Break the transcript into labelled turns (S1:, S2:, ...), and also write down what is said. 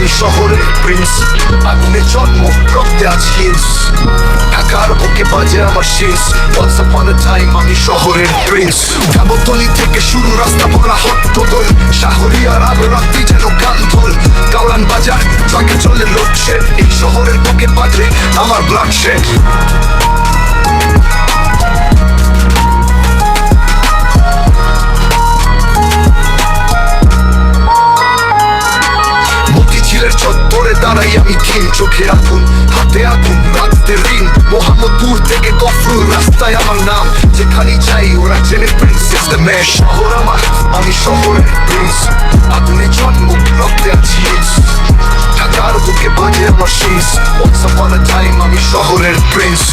S1: আমি শহরের প্রিন্স, আগুনে জন্ম রক্তে আজ হিন্স, ঢাকার বুকে বাজে আমার শীষ। Once upon a time আমি শহরের প্রিন্স। গাবতলী থেকে শুরু রাস্তা ভরা হট্টগোল, শাহরিয়ার আলো রাত্রি যেন গান ঢোল, গাওলান বাজার ট্রাকে চলে লোডশেড, এই শহরের বুকে বাজে আমার ব্লাডশেড। চত্বরে দাঁড়াই আমি থিম, চোখে আগুন হাতে আগুন রাখতে ঋণ। মোহাম্মদপুর থেকে গফরুল রাস্তায় আমার নাম, যেখানে যাই ওরা জেনে প্রিন্সেস দ্য ম্যাশ। শহর আমার, আমি শহরের প্রিন্স, আগুনে জন্ম রক্তে আছি হিন্স, ঢাকার বুকে বাজে আমার শীষ। Once upon a time আমি শহরের প্রিন্স।